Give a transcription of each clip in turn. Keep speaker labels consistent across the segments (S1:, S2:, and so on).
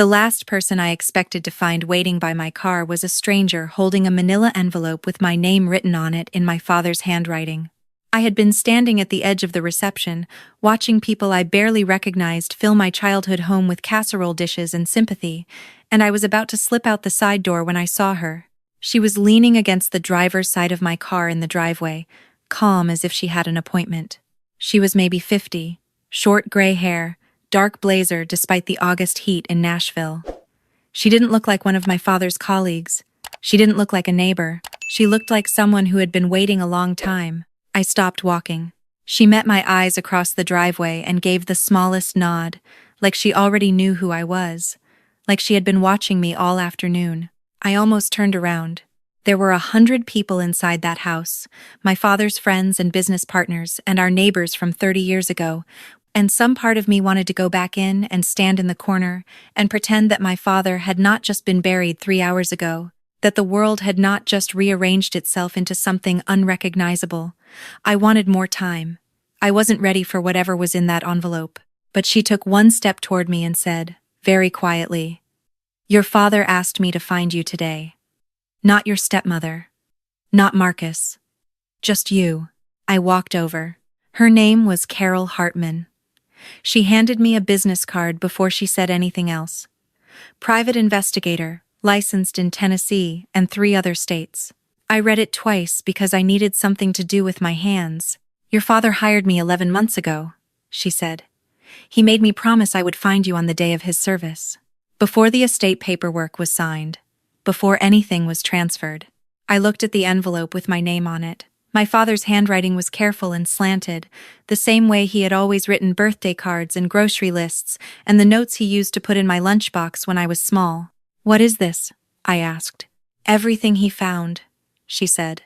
S1: The last person I expected to find waiting by my car was a stranger holding a manila envelope with my name written on it in my father's handwriting. I had been standing at the edge of the reception, watching people I barely recognized fill my childhood home with casserole dishes and sympathy, and I was about to slip out the side door when I saw her. She was leaning against the driver's side of my car in the driveway, calm as if she had an appointment. She was maybe 50, short gray hair, dark blazer despite the August heat in Nashville. She didn't look like one of my father's colleagues. She didn't look like a neighbor. She looked like someone who had been waiting a long time. I stopped walking. She met my eyes across the driveway and gave the smallest nod, like she already knew who I was, like she had been watching me all afternoon. I almost turned around. There were 100 people inside that house, my father's friends and business partners and our neighbors from 30 years ago, and some part of me wanted to go back in and stand in the corner and pretend that my father had not just been buried 3 hours ago, that the world had not just rearranged itself into something unrecognizable. I wanted more time. I wasn't ready for whatever was in that envelope. But she took one step toward me and said, very quietly, "Your father asked me to find you today. Not your stepmother. Not Marcus. Just you." I walked over. Her name was Carol Hartman. She handed me a business card before she said anything else. Private investigator, licensed in Tennessee and 3 other states. I read it twice because I needed something to do with my hands. "Your father hired me 11 months ago," she said. "He made me promise I would find you on the day of his service." Before the estate paperwork was signed, before anything was transferred, I looked at the envelope with my name on it. My father's handwriting was careful and slanted, the same way he had always written birthday cards and grocery lists and the notes he used to put in my lunchbox when I was small. "What is this?" I asked. "Everything he found," she said.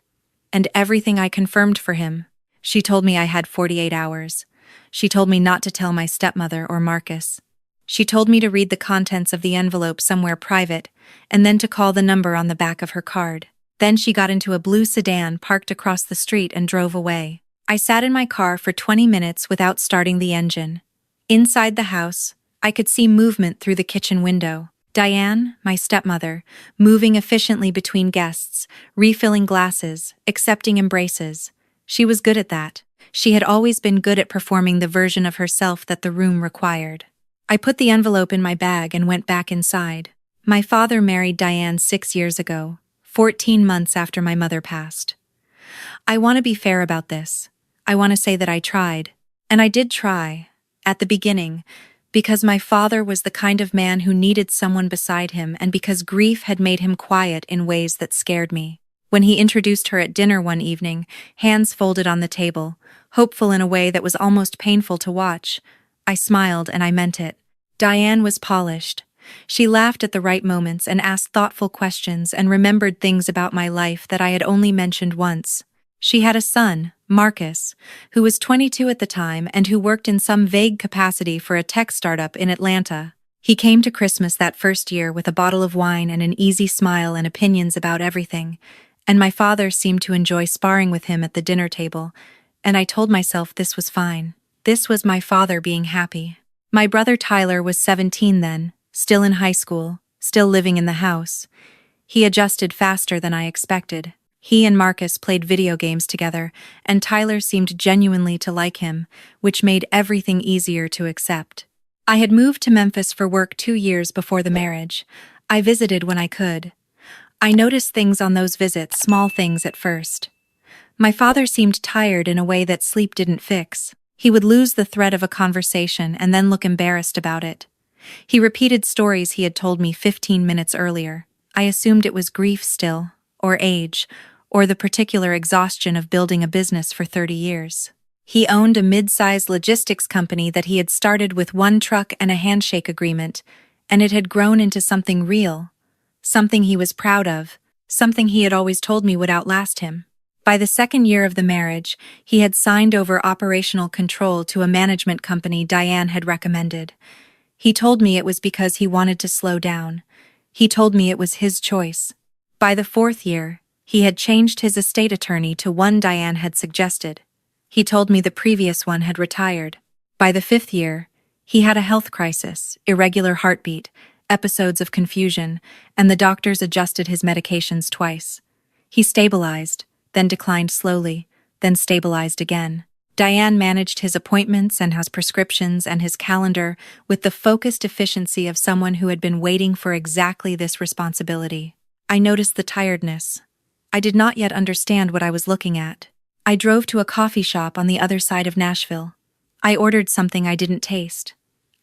S1: "And everything I confirmed for him." She told me I had 48 hours. She told me not to tell my stepmother or Marcus. She told me to read the contents of the envelope somewhere private, and then to call the number on the back of her card. Then she got into a blue sedan parked across the street and drove away. I sat in my car for 20 minutes without starting the engine. Inside the house, I could see movement through the kitchen window. Diane, my stepmother, moving efficiently between guests, refilling glasses, accepting embraces. She was good at that. She had always been good at performing the version of herself that the room required. I put the envelope in my bag and went back inside. My father married Diane 6 years ago, 14 months after my mother passed. I want to be fair about this. I want to say that I tried. And I did try, at the beginning, because my father was the kind of man who needed someone beside him and because grief had made him quiet in ways that scared me. When he introduced her at dinner one evening, hands folded on the table, hopeful in a way that was almost painful to watch, I smiled and I meant it. Diane was polished. She laughed at the right moments and asked thoughtful questions and remembered things about my life that I had only mentioned once. She had a son, Marcus, who was 22 at the time and who worked in some vague capacity for a tech startup in Atlanta. He came to Christmas that first year with a bottle of wine and an easy smile and opinions about everything, and my father seemed to enjoy sparring with him at the dinner table, and I told myself this was fine. This was my father being happy. My brother Tyler was 17 then, still in high school, still living in the house. He adjusted faster than I expected. He and Marcus played video games together, and Tyler seemed genuinely to like him, which made everything easier to accept. I had moved to Memphis for work 2 years before the marriage. I visited when I could. I noticed things on those visits, small things at first. My father seemed tired in a way that sleep didn't fix. He would lose the thread of a conversation and then look embarrassed about it. He repeated stories he had told me 15 minutes earlier. I assumed it was grief still, or age, or the particular exhaustion of building a business for 30 years. He owned a mid-sized logistics company that he had started with 1 truck and a handshake agreement, and it had grown into something real, something he was proud of, something he had always told me would outlast him. By the 2nd year of the marriage, he had signed over operational control to a management company Diane had recommended. He told me it was because he wanted to slow down. He told me it was his choice. By the 4th year, he had changed his estate attorney to one Diane had suggested. He told me the previous one had retired. By the 5th year, he had a health crisis, irregular heartbeat, episodes of confusion, and the doctors adjusted his medications twice. He stabilized, then declined slowly, then stabilized again. Diane managed his appointments and his prescriptions and his calendar with the focused efficiency of someone who had been waiting for exactly this responsibility. I noticed the tiredness. I did not yet understand what I was looking at. I drove to a coffee shop on the other side of Nashville. I ordered something I didn't taste.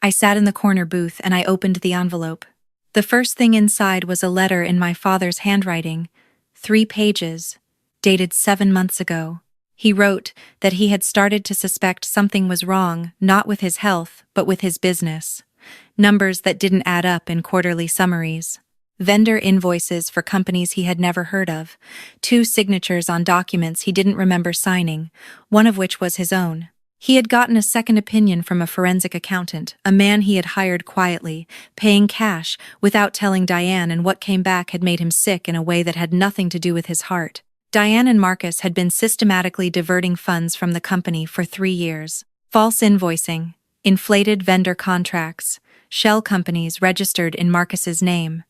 S1: I sat in the corner booth and I opened the envelope. The first thing inside was a letter in my father's handwriting, 3 pages, dated 7 months ago. He wrote that he had started to suspect something was wrong, not with his health, but with his business. Numbers that didn't add up in quarterly summaries. Vendor invoices for companies he had never heard of. 2 signatures on documents he didn't remember signing, one of which was his own. He had gotten a second opinion from a forensic accountant, a man he had hired quietly, paying cash, without telling Diane, and what came back had made him sick in a way that had nothing to do with his heart. Diane and Marcus had been systematically diverting funds from the company for 3 years. False invoicing, inflated vendor contracts, shell companies registered in Marcus's name.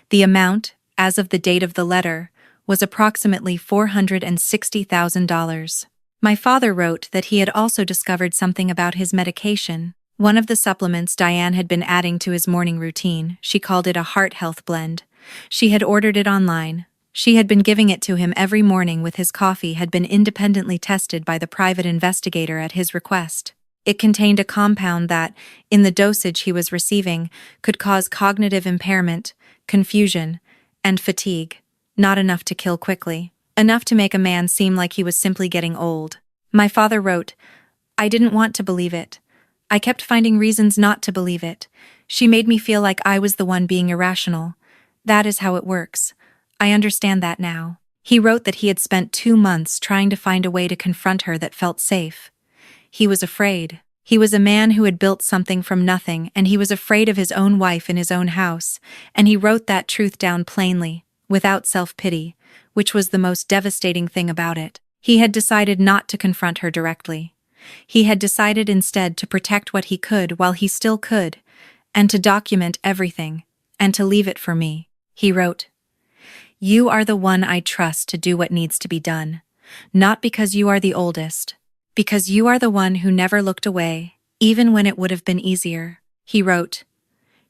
S1: The amount, as of the date of the letter, was approximately $460,000. My father wrote that he had also discovered something about his medication. One of the supplements Diane had been adding to his morning routine, she called it a heart health blend. She had ordered it online. She had been giving it to him every morning with his coffee, had been independently tested by the private investigator at his request. It contained a compound that, in the dosage he was receiving, could cause cognitive impairment, confusion, and fatigue. Not enough to kill quickly. Enough to make a man seem like he was simply getting old. My father wrote, I didn't want to believe it. I kept finding reasons not to believe it. She made me feel like I was the one being irrational. That is how it works. I understand that now. He wrote that he had spent 2 months trying to find a way to confront her that felt safe. He was afraid. He was a man who had built something from nothing, and he was afraid of his own wife in his own house, and he wrote that truth down plainly, without self-pity, which was the most devastating thing about it. He had decided not to confront her directly. He had decided instead to protect what he could while he still could, and to document everything, and to leave it for me. He wrote, You are the one I trust to do what needs to be done, not because you are the oldest, because you are the one who never looked away, even when it would have been easier. He wrote,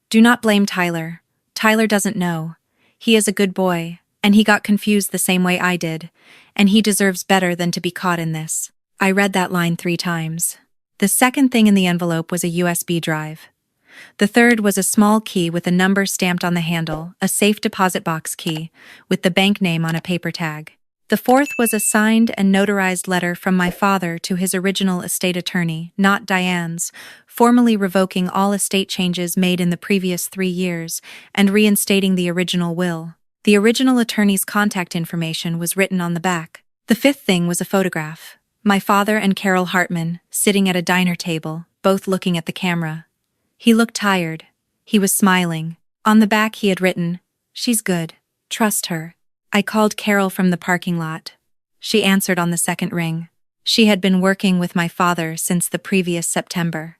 S1: Do not blame Tyler. Tyler doesn't know. He is a good boy, and he got confused the same way I did, and he deserves better than to be caught in this. I read that line 3 times. The second thing in the envelope was a USB drive. The third was a small key with a number stamped on the handle, a safe deposit box key, with the bank name on a paper tag. The fourth was a signed and notarized letter from my father to his original estate attorney, not Diane's, formally revoking all estate changes made in the previous 3 years and reinstating the original will. The original attorney's contact information was written on the back. The fifth thing was a photograph. My father and Carol Hartman, sitting at a diner table, both looking at the camera. He looked tired. He was smiling. On the back he had written, She's good. Trust her. I called Carol from the parking lot. She answered on the second ring. She had been working with my father since the previous September.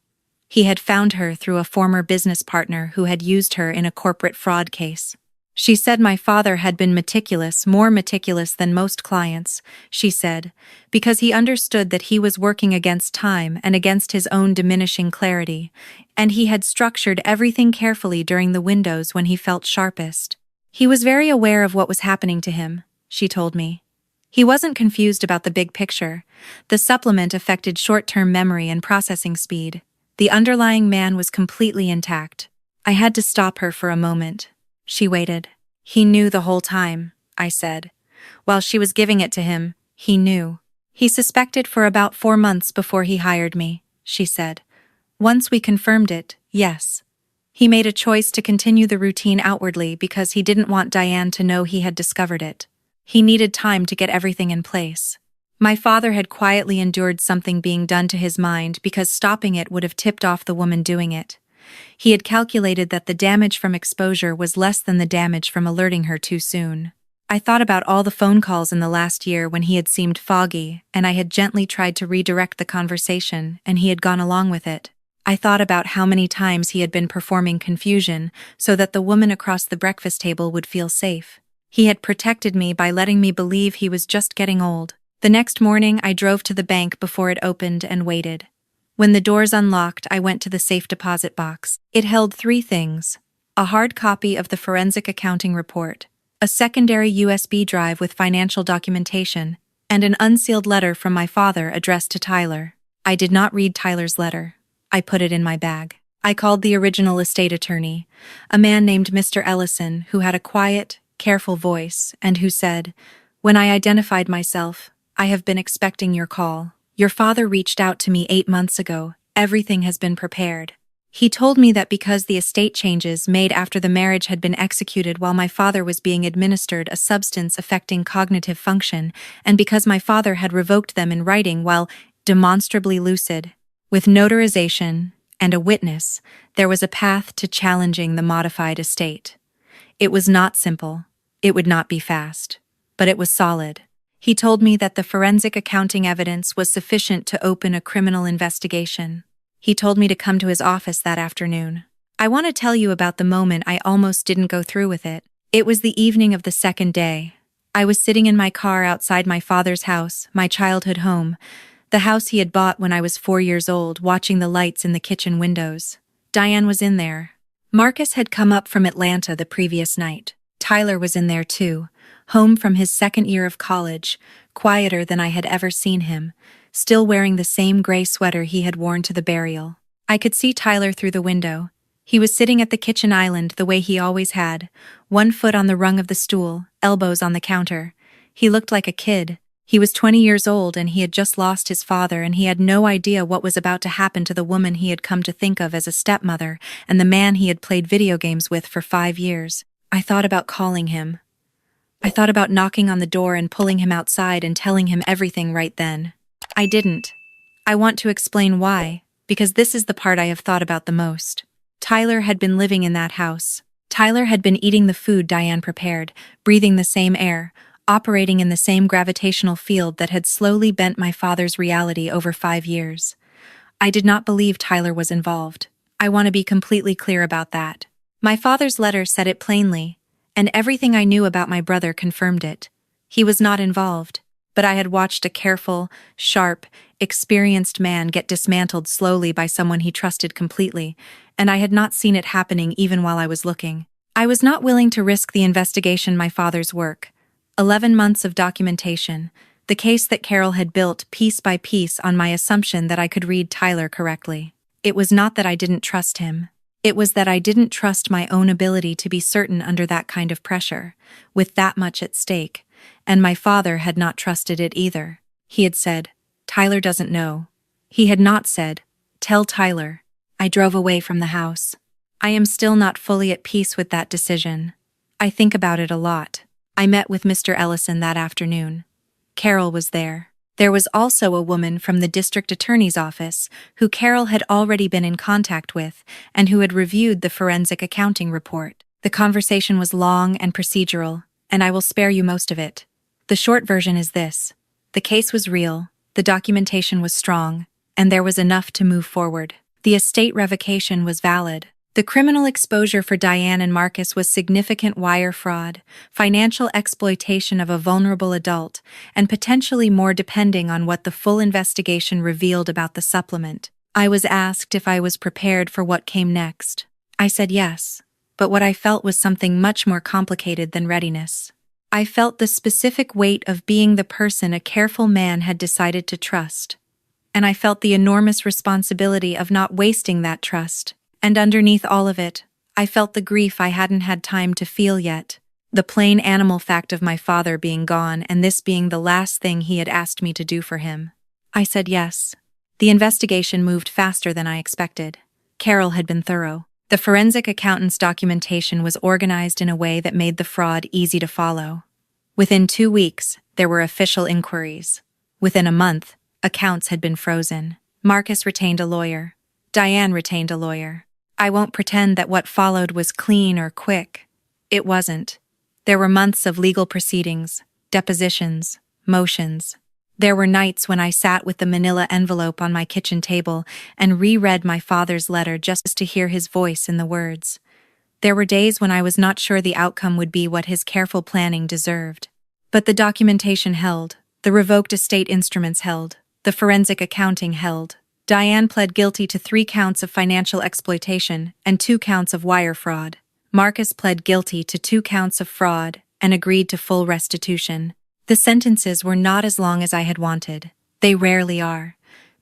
S1: He had found her through a former business partner who had used her in a corporate fraud case. She said my father had been meticulous, more meticulous than most clients, she said, because he understood that he was working against time and against his own diminishing clarity, and he had structured everything carefully during the windows when he felt sharpest. He was very aware of what was happening to him, she told me. He wasn't confused about the big picture. The supplement affected short-term memory and processing speed. The underlying man was completely intact. I had to stop her for a moment. She waited. He knew the whole time, I said. While she was giving it to him, he knew. He suspected for about 4 months before he hired me, she said. Once we confirmed it, yes. He made a choice to continue the routine outwardly because he didn't want Diane to know he had discovered it. He needed time to get everything in place. My father had quietly endured something being done to his mind because stopping it would have tipped off the woman doing it. He had calculated that the damage from exposure was less than the damage from alerting her too soon. I thought about all the phone calls in the last year when he had seemed foggy, and I had gently tried to redirect the conversation, and he had gone along with it. I thought about how many times he had been performing confusion so that the woman across the breakfast table would feel safe. He had protected me by letting me believe he was just getting old. The next morning, I drove to the bank before it opened and waited. When the doors unlocked, I went to the safe deposit box. It held 3 things: a hard copy of the forensic accounting report, a secondary USB drive with financial documentation, and an unsealed letter from my father addressed to Tyler. I did not read Tyler's letter. I put it in my bag. I called the original estate attorney, a man named Mr. Ellison, who had a quiet, careful voice, and who said, "When I identified myself, I have been expecting your call. Your father reached out to me 8 months ago. Everything has been prepared." He told me that because the estate changes made after the marriage had been executed while my father was being administered a substance affecting cognitive function, and because my father had revoked them in writing while demonstrably lucid, with notarization and a witness, there was a path to challenging the modified estate. It was not simple. It would not be fast. But it was solid. He told me that the forensic accounting evidence was sufficient to open a criminal investigation. He told me to come to his office that afternoon. I want to tell you about the moment I almost didn't go through with it. It was the evening of the second day. I was sitting in my car outside my father's house, my childhood home, the house he had bought when I was 4 years old, watching the lights in the kitchen windows. Diane was in there. Marcus had come up from Atlanta the previous night. Tyler was in there too, home from his second year of college, quieter than I had ever seen him, still wearing the same gray sweater he had worn to the burial. I could see Tyler through the window. He was sitting at the kitchen island the way he always had, one foot on the rung of the stool, elbows on the counter. He looked like a kid. He was 20 years old and he had just lost his father, and he had no idea what was about to happen to the woman he had come to think of as a stepmother and the man he had played video games with for 5 years. I thought about calling him. I thought about knocking on the door and pulling him outside and telling him everything right then. I didn't. I want to explain why, because this is the part I have thought about the most. Tyler had been living in that house. Tyler had been eating the food Diane prepared, breathing the same air, operating in the same gravitational field that had slowly bent my father's reality over 5 years. I did not believe Tyler was involved. I want to be completely clear about that. My father's letter said it plainly, and everything I knew about my brother confirmed it. He was not involved, but I had watched a careful, sharp, experienced man get dismantled slowly by someone he trusted completely, and I had not seen it happening even while I was looking. I was not willing to risk the investigation my father's work. 11 months of documentation, the case that Carol had built piece by piece on my assumption that I could read Tyler correctly. It was not that I didn't trust him. It was that I didn't trust my own ability to be certain under that kind of pressure, with that much at stake, and my father had not trusted it either. He had said, "Tyler doesn't know." He had not said, "Tell Tyler." I drove away from the house. I am still not fully at peace with that decision. I think about it a lot. I met with Mr. Ellison that afternoon. Carol was there. There was also a woman from the district attorney's office who Carol had already been in contact with and who had reviewed the forensic accounting report. The conversation was long and procedural, and I will spare you most of it. The short version is this: the case was real, the documentation was strong, and there was enough to move forward. The estate revocation was valid. The criminal exposure for Diane and Marcus was significant wire fraud, financial exploitation of a vulnerable adult, and potentially more depending on what the full investigation revealed about the supplement. I was asked if I was prepared for what came next. I said yes, but what I felt was something much more complicated than readiness. I felt the specific weight of being the person a careful man had decided to trust, and I felt the enormous responsibility of not wasting that trust. And underneath all of it, I felt the grief I hadn't had time to feel yet, the plain animal fact of my father being gone and this being the last thing he had asked me to do for him. I said yes. The investigation moved faster than I expected. Carol had been thorough. The forensic accountant's documentation was organized in a way that made the fraud easy to follow. Within 2 weeks, there were official inquiries. Within a month, accounts had been frozen. Marcus retained a lawyer. Diane retained a lawyer. I won't pretend that what followed was clean or quick. It wasn't. There were months of legal proceedings, depositions, motions. There were nights when I sat with the manila envelope on my kitchen table and reread my father's letter just to hear his voice in the words. There were days when I was not sure the outcome would be what his careful planning deserved. But the documentation held, the revoked estate instruments held, the forensic accounting held. Diane pled guilty to 3 counts of financial exploitation and 2 counts of wire fraud. Marcus pled guilty to 2 counts of fraud and agreed to full restitution. The sentences were not as long as I had wanted. They rarely are.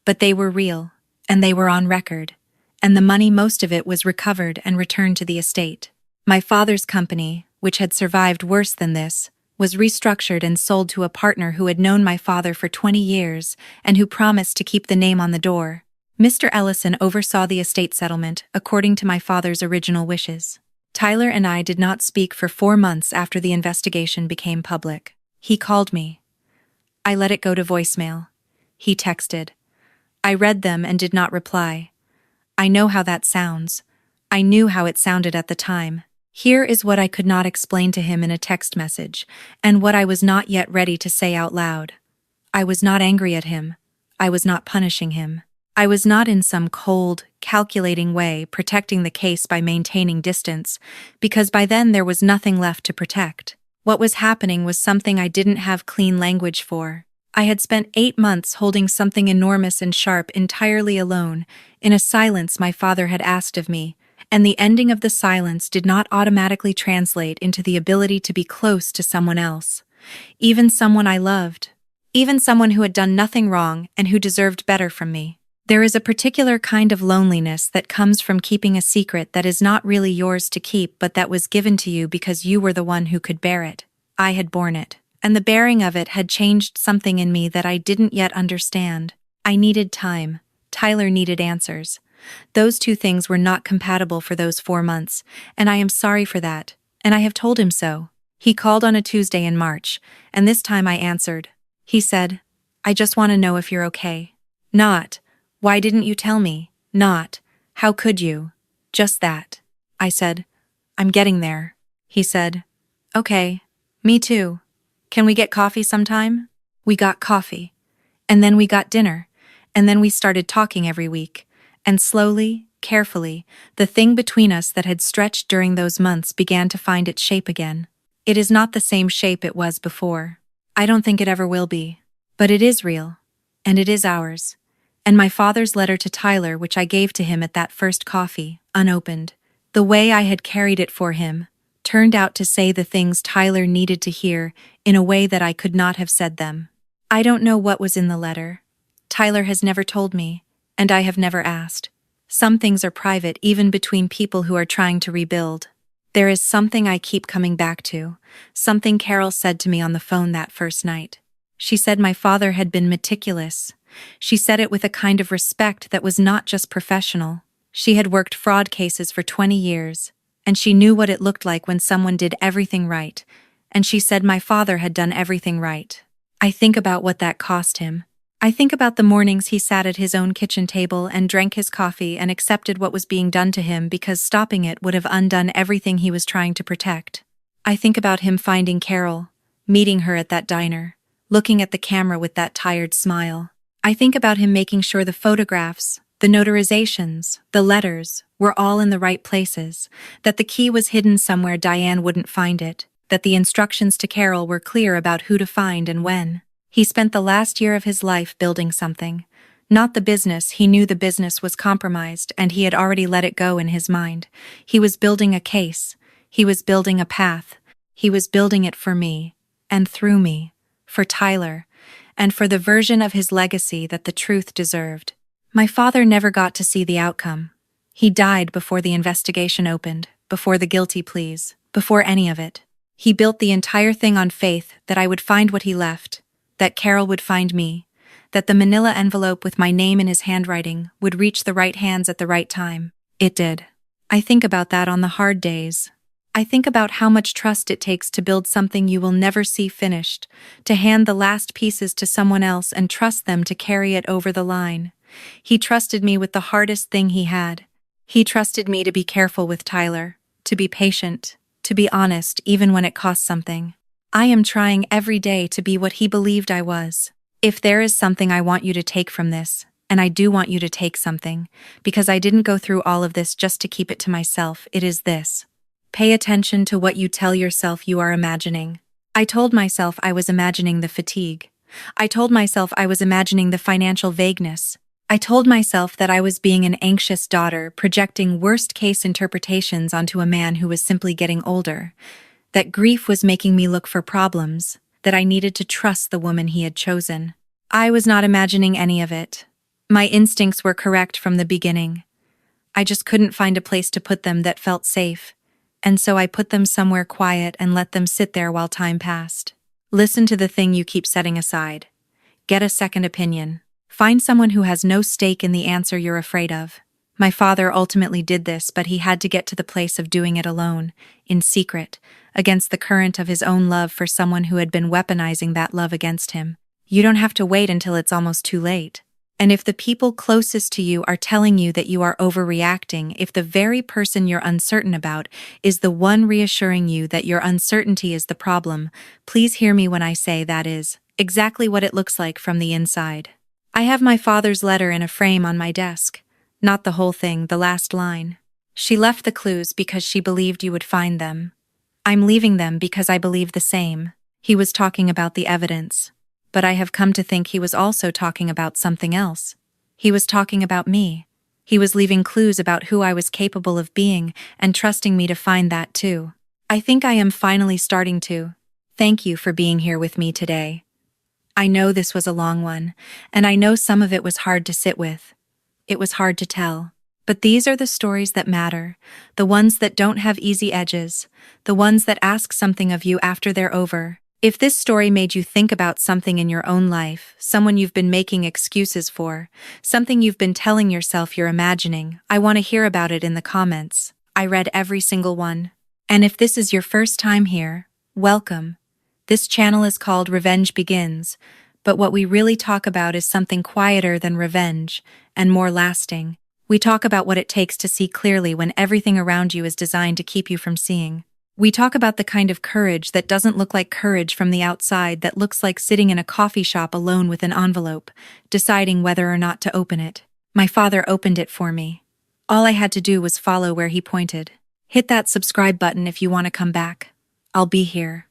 S1: But they were real, and they were on record, and the money, most of it, was recovered and returned to the estate. My father's company, which had survived worse than this, was restructured and sold to a partner who had known my father for 20 years and who promised to keep the name on the door. Mr. Ellison oversaw the estate settlement according to my father's original wishes. Tyler and I did not speak for 4 months after the investigation became public. He called me. I let it go to voicemail. He texted. I read them and did not reply. I know how that sounds. I knew how it sounded at the time. Here is what I could not explain to him in a text message, and what I was not yet ready to say out loud. I was not angry at him. I was not punishing him. I was not in some cold, calculating way protecting the case by maintaining distance, because by then there was nothing left to protect. What was happening was something I didn't have clean language for. I had spent 8 months holding something enormous and sharp entirely alone, in a silence my father had asked of me, and the ending of the silence did not automatically translate into the ability to be close to someone else, even someone I loved, even someone who had done nothing wrong and who deserved better from me. There is a particular kind of loneliness that comes from keeping a secret that is not really yours to keep but that was given to you because you were the one who could bear it. I had borne it, and the bearing of it had changed something in me that I didn't yet understand. I needed time. Tyler needed answers. Those 2 things were not compatible for those 4 months, and I am sorry for that, and I have told him so. He called on a Tuesday in March, and this time I answered. He said, I just want to know if you're okay. Not, why didn't you tell me? Not, how could you? Just that. I said, I'm getting there. He said, okay, me too. Can we get coffee sometime? We got coffee. And then we got dinner. And then we started talking every week. And slowly, carefully, the thing between us that had stretched during those months began to find its shape again. It is not the same shape it was before. I don't think it ever will be. But it is real. And it is ours. And my father's letter to Tyler, which I gave to him at that first coffee, unopened, the way I had carried it for him, turned out to say the things Tyler needed to hear in a way that I could not have said them. I don't know what was in the letter. Tyler has never told me, and I have never asked. Some things are private even between people who are trying to rebuild. There is something I keep coming back to, something Carol said to me on the phone that first night. She said my father had been meticulous. She said it with a kind of respect that was not just professional. She had worked fraud cases for 20 years, and she knew what it looked like when someone did everything right, and she said my father had done everything right. I think about what that cost him. I think about the mornings he sat at his own kitchen table and drank his coffee and accepted what was being done to him because stopping it would have undone everything he was trying to protect. I think about him finding Carol, meeting her at that diner, looking at the camera with that tired smile. I think about him making sure the photographs, the notarizations, the letters were all in the right places, that the key was hidden somewhere Diane wouldn't find it, that the instructions to Carol were clear about who to find and when. He spent the last year of his life building something. Not the business, he knew the business was compromised and he had already let it go in his mind. He was building a case. He was building a path. He was building it for me, and through me, for Tyler, and for the version of his legacy that the truth deserved. My father never got to see the outcome. He died before the investigation opened, before the guilty pleas, before any of it. He built the entire thing on faith that I would find what he left, that Carol would find me, that the manila envelope with my name in his handwriting would reach the right hands at the right time. It did. I think about that on the hard days. I think about how much trust it takes to build something you will never see finished, to hand the last pieces to someone else and trust them to carry it over the line. He trusted me with the hardest thing he had. He trusted me to be careful with Tyler, to be patient, to be honest even when it cost something. I am trying every day to be what he believed I was. If there is something I want you to take from this, and I do want you to take something, because I didn't go through all of this just to keep it to myself, it is this. Pay attention to what you tell yourself you are imagining. I told myself I was imagining the fatigue. I told myself I was imagining the financial vagueness. I told myself that I was being an anxious daughter, projecting worst-case interpretations onto a man who was simply getting older. That grief was making me look for problems, that I needed to trust the woman he had chosen. I was not imagining any of it. My instincts were correct from the beginning. I just couldn't find a place to put them that felt safe, and so I put them somewhere quiet and let them sit there while time passed. Listen to the thing you keep setting aside. Get a second opinion. Find someone who has no stake in the answer you're afraid of. My father ultimately did this, but he had to get to the place of doing it alone, in secret, against the current of his own love for someone who had been weaponizing that love against him. You don't have to wait until it's almost too late. And if the people closest to you are telling you that you are overreacting, if the very person you're uncertain about is the one reassuring you that your uncertainty is the problem, please hear me when I say that is exactly what it looks like from the inside. I have my father's letter in a frame on my desk. Not the whole thing, the last line. She left the clues because she believed you would find them. I'm leaving them because I believe the same. He was talking about the evidence. But I have come to think he was also talking about something else. He was talking about me. He was leaving clues about who I was capable of being and trusting me to find that too. I think I am finally starting to. Thank you for being here with me today. I know this was a long one, and I know some of it was hard to sit with. It was hard to tell. But these are the stories that matter, the ones that don't have easy edges, the ones that ask something of you after they're over. If this story made you think about something in your own life, someone you've been making excuses for, something you've been telling yourself you're imagining, I want to hear about it in the comments. I read every single one. And if this is your first time here, welcome. This channel is called Revenge Begins, but what we really talk about is something quieter than revenge, and more lasting. We talk about what it takes to see clearly when everything around you is designed to keep you from seeing. We talk about the kind of courage that doesn't look like courage from the outside, that looks like sitting in a coffee shop alone with an envelope, deciding whether or not to open it. My father opened it for me. All I had to do was follow where he pointed. Hit that subscribe button if you want to come back. I'll be here.